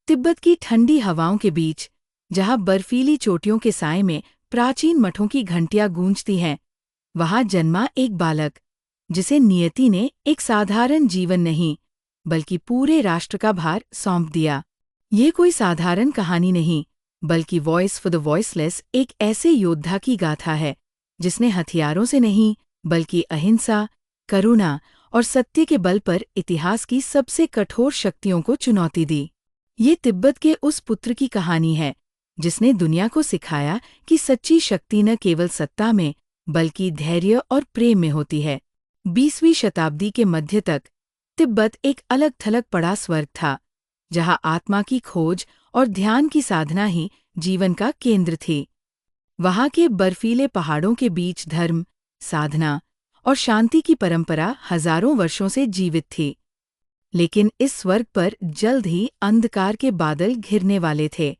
तिब्बत की ठंडी हवाओं के बीच, जहाँ बर्फीली चोटियों के साए में प्राचीन मठों की घंटियां गूंजती हैं, वहाँ जन्मा एक बालक, जिसे नियति ने एक साधारण जीवन नहीं, बल्कि पूरे राष्ट्र का भार सौंप दिया। ये कोई साधारण कहानी नहीं, बल्कि वॉइस फॉर द वॉइसलेस एक ऐसे योद्धा की गाथा है, जिसने हथियारों से नहीं, बल्कि अहिंसा, करुणा और सत्य के बल पर इतिहास की सबसे कठोर शक्तियों को चुनौती दी। ये तिब्बत के उस पुत्र की कहानी है, जिसने दुनिया को सिखाया कि सच्ची शक्ति न केवल सत्ता में, बल्कि धैर्य और प्रेम में होती है। 20वीं शताब्दी के मध्य तक तिब्बत एक अलग थलग पड़ा स्वर्ग था, जहाँ आत्मा की खोज और ध्यान की साधना ही जीवन का केंद्र थी। वहाँ के बर्फीले पहाड़ों के बीच धर्म, साधना और शांति की परंपरा हजारों वर्षों से जीवित थी। लेकिन इस स्वर्ग पर जल्द ही अंधकार के बादल घिरने वाले थे।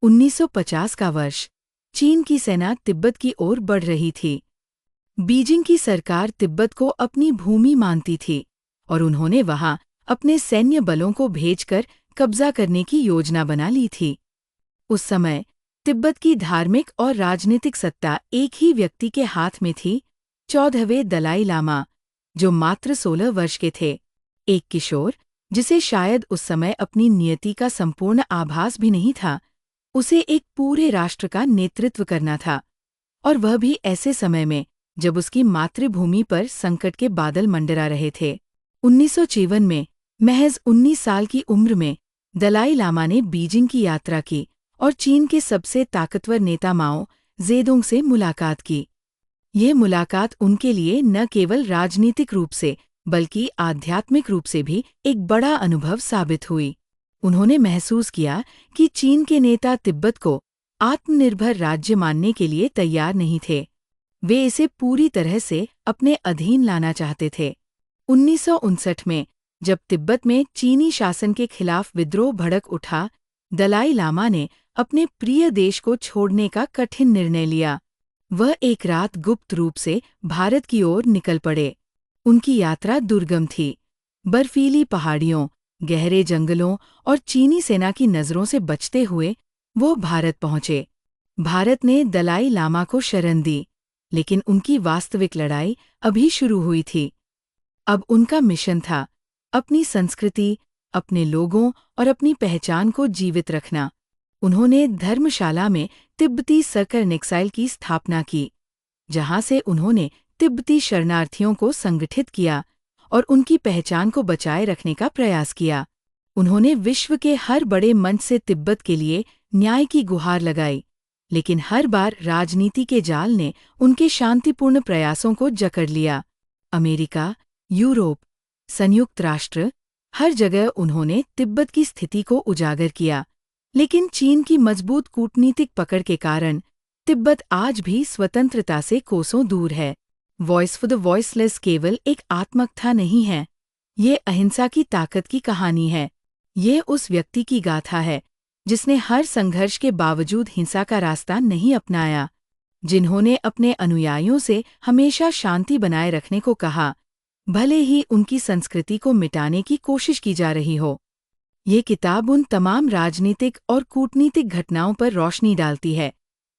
1950 का वर्ष, चीन की सेना तिब्बत की ओर बढ़ रही थी। बीजिंग की सरकार तिब्बत को अपनी भूमि मानती थी और उन्होंने वहां अपने सैन्य बलों को भेजकर कब्जा करने की योजना बना ली थी। उस समय तिब्बत की धार्मिक और राजनीतिक सत्ता एक ही व्यक्ति के हाथ में थी, 14वें दलाई लामा, जो मात्र 16 वर्ष के थे। एक किशोर, जिसे शायद उस समय अपनी नियति का संपूर्ण आभास भी नहीं था, उसे एक पूरे राष्ट्र का नेतृत्व करना था, और वह भी ऐसे समय में जब उसकी मातृभूमि पर संकट के बादल मंडरा रहे थे। 1954 में महज 19 साल की उम्र में दलाई लामा ने बीजिंग की यात्रा की और चीन के सबसे ताकतवर नेता माओ जेडोंग से मुलाकात की। यह मुलाकात उनके लिए न केवल राजनीतिक रूप से, बल्कि आध्यात्मिक रूप से भी एक बड़ा अनुभव साबित हुई। उन्होंने महसूस किया कि चीन के नेता तिब्बत को आत्मनिर्भर राज्य मानने के लिए तैयार नहीं थे। वे इसे पूरी तरह से अपने अधीन लाना चाहते थे। 1959 में जब तिब्बत में चीनी शासन के खिलाफ विद्रोह भड़क उठा, दलाई लामा ने अपने प्रिय देश को छोड़ने का कठिन निर्णय लिया। वह एक रात गुप्त रूप से भारत की ओर निकल पड़े। उनकी यात्रा दुर्गम थी। बर्फीली पहाड़ियों, गहरे जंगलों और चीनी सेना की नज़रों से बचते हुए वो भारत पहुंचे। भारत ने दलाई लामा को शरण दी, लेकिन उनकी वास्तविक लड़ाई अभी शुरू हुई थी। अब उनका मिशन था अपनी संस्कृति, अपने लोगों और अपनी पहचान को जीवित रखना। उन्होंने धर्मशाला में तिब्बती सर्कल एक्साइल की स्थापना की, जहां से उन्होंने तिब्बती शरणार्थियों को संगठित किया और उनकी पहचान को बचाए रखने का प्रयास किया। उन्होंने विश्व के हर बड़े मंच से तिब्बत के लिए न्याय की गुहार लगाई, लेकिन हर बार राजनीति के जाल ने उनके शांतिपूर्ण प्रयासों को जकड़ लिया। अमेरिका, यूरोप, संयुक्त राष्ट्र, हर जगह उन्होंने तिब्बत की स्थिति को उजागर किया, लेकिन चीन की मजबूत कूटनीतिक पकड़ के कारण तिब्बत आज भी स्वतंत्रता से कोसों दूर है। वॉइस फॉर द वॉइसलेस केवल एक आत्मकथा नहीं है, ये अहिंसा की ताकत की कहानी है। ये उस व्यक्ति की गाथा है जिसने हर संघर्ष के बावजूद हिंसा का रास्ता नहीं अपनाया, जिन्होंने अपने अनुयायियों से हमेशा शांति बनाए रखने को कहा, भले ही उनकी संस्कृति को मिटाने की कोशिश की जा रही हो। ये किताब उन तमाम राजनीतिक और कूटनीतिक घटनाओं पर रोशनी डालती है,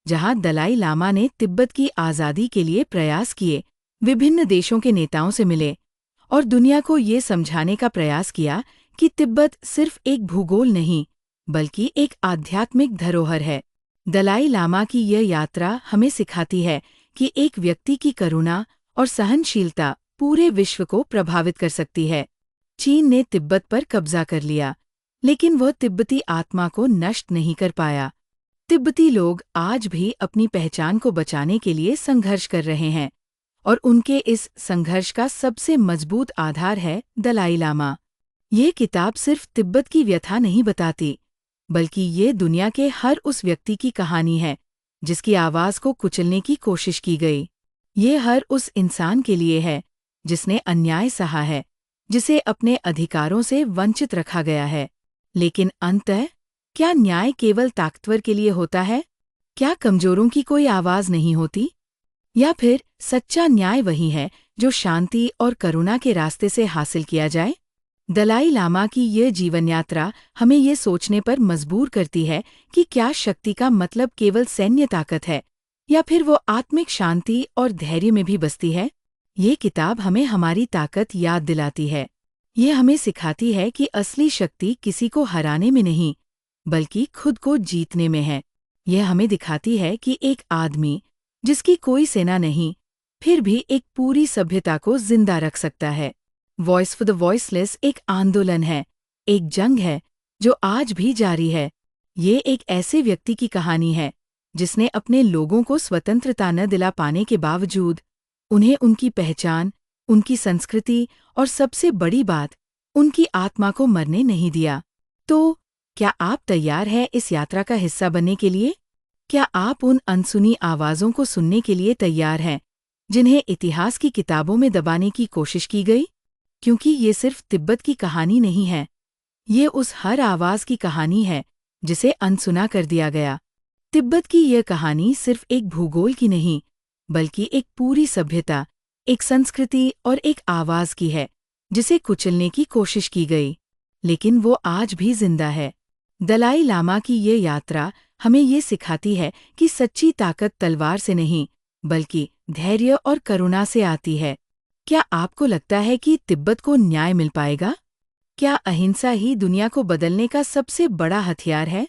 जहां दलाई लामा ने तिब्बत की आज़ादी के लिए प्रयास किए, विभिन्न देशों के नेताओं से मिले और दुनिया को ये समझाने का प्रयास किया कि तिब्बत सिर्फ एक भूगोल नहीं, बल्कि एक आध्यात्मिक धरोहर है। दलाई लामा की यह यात्रा हमें सिखाती है कि एक व्यक्ति की करुणा और सहनशीलता पूरे विश्व को प्रभावित कर सकती है। चीन ने तिब्बत पर कब्जा कर लिया, लेकिन वह तिब्बती आत्मा को नष्ट नहीं कर पाया। तिब्बती लोग आज भी अपनी पहचान को बचाने के लिए संघर्ष कर रहे हैं, और उनके इस संघर्ष का सबसे मजबूत आधार है दलाई लामा। ये किताब सिर्फ तिब्बत की व्यथा नहीं बताती, बल्कि ये दुनिया के हर उस व्यक्ति की कहानी है जिसकी आवाज़ को कुचलने की कोशिश की गई। ये हर उस इंसान के लिए है जिसने अन्याय सहा है, जिसे अपने अधिकारों से वंचित रखा गया है। लेकिन अंततः क्या न्याय केवल ताकतवर के लिए होता है? क्या कमजोरों की कोई आवाज़ नहीं होती? या फिर सच्चा न्याय वही है जो शांति और करुणा के रास्ते से हासिल किया जाए? दलाई लामा की ये जीवन यात्रा हमें ये सोचने पर मजबूर करती है कि क्या शक्ति का मतलब केवल सैन्य ताकत है या फिर वो आत्मिक शांति और धैर्य में भी बसती है। ये किताब हमें हमारी ताकत याद दिलाती है। ये हमें सिखाती है कि असली शक्ति किसी को हराने में नहीं, बल्कि खुद को जीतने में है। यह हमें दिखाती है कि एक आदमी जिसकी कोई सेना नहीं, फिर भी एक पूरी सभ्यता को जिंदा रख सकता है। वॉइस फॉर द वॉइसलेस एक आंदोलन है, एक जंग है जो आज भी जारी है। ये एक ऐसे व्यक्ति की कहानी है जिसने अपने लोगों को स्वतंत्रता न दिला पाने के बावजूद उन्हें उनकी पहचान, उनकी संस्कृति और सबसे बड़ी बात, उनकी आत्मा को मरने नहीं दिया। तो क्या आप तैयार हैं इस यात्रा का हिस्सा बनने के लिए? क्या आप उन अनसुनी आवाज़ों को सुनने के लिए तैयार हैं जिन्हें इतिहास की किताबों में दबाने की कोशिश की गई? क्योंकि ये सिर्फ तिब्बत की कहानी नहीं है, ये उस हर आवाज़ की कहानी है जिसे अनसुना कर दिया गया। तिब्बत की यह कहानी सिर्फ एक भूगोल की नहीं, बल्कि एक पूरी सभ्यता, एक संस्कृति और एक आवाज़ की है जिसे कुचलने की कोशिश की गई, लेकिन वो आज भी जिंदा है। दलाई लामा की ये यात्रा हमें ये सिखाती है कि सच्ची ताकत तलवार से नहीं, बल्कि धैर्य और करुणा से आती है। क्या आपको लगता है कि तिब्बत को न्याय मिल पाएगा? क्या अहिंसा ही दुनिया को बदलने का सबसे बड़ा हथियार है?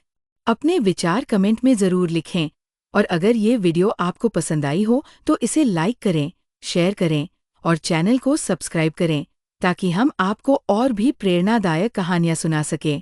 अपने विचार कमेंट में ज़रूर लिखें, और अगर ये वीडियो आपको पसंद आई हो तो इसे लाइक करें, शेयर करें और चैनल को सब्सक्राइब करें ताकि हम आपको और भी प्रेरणादायक कहानियाँ सुना सकें।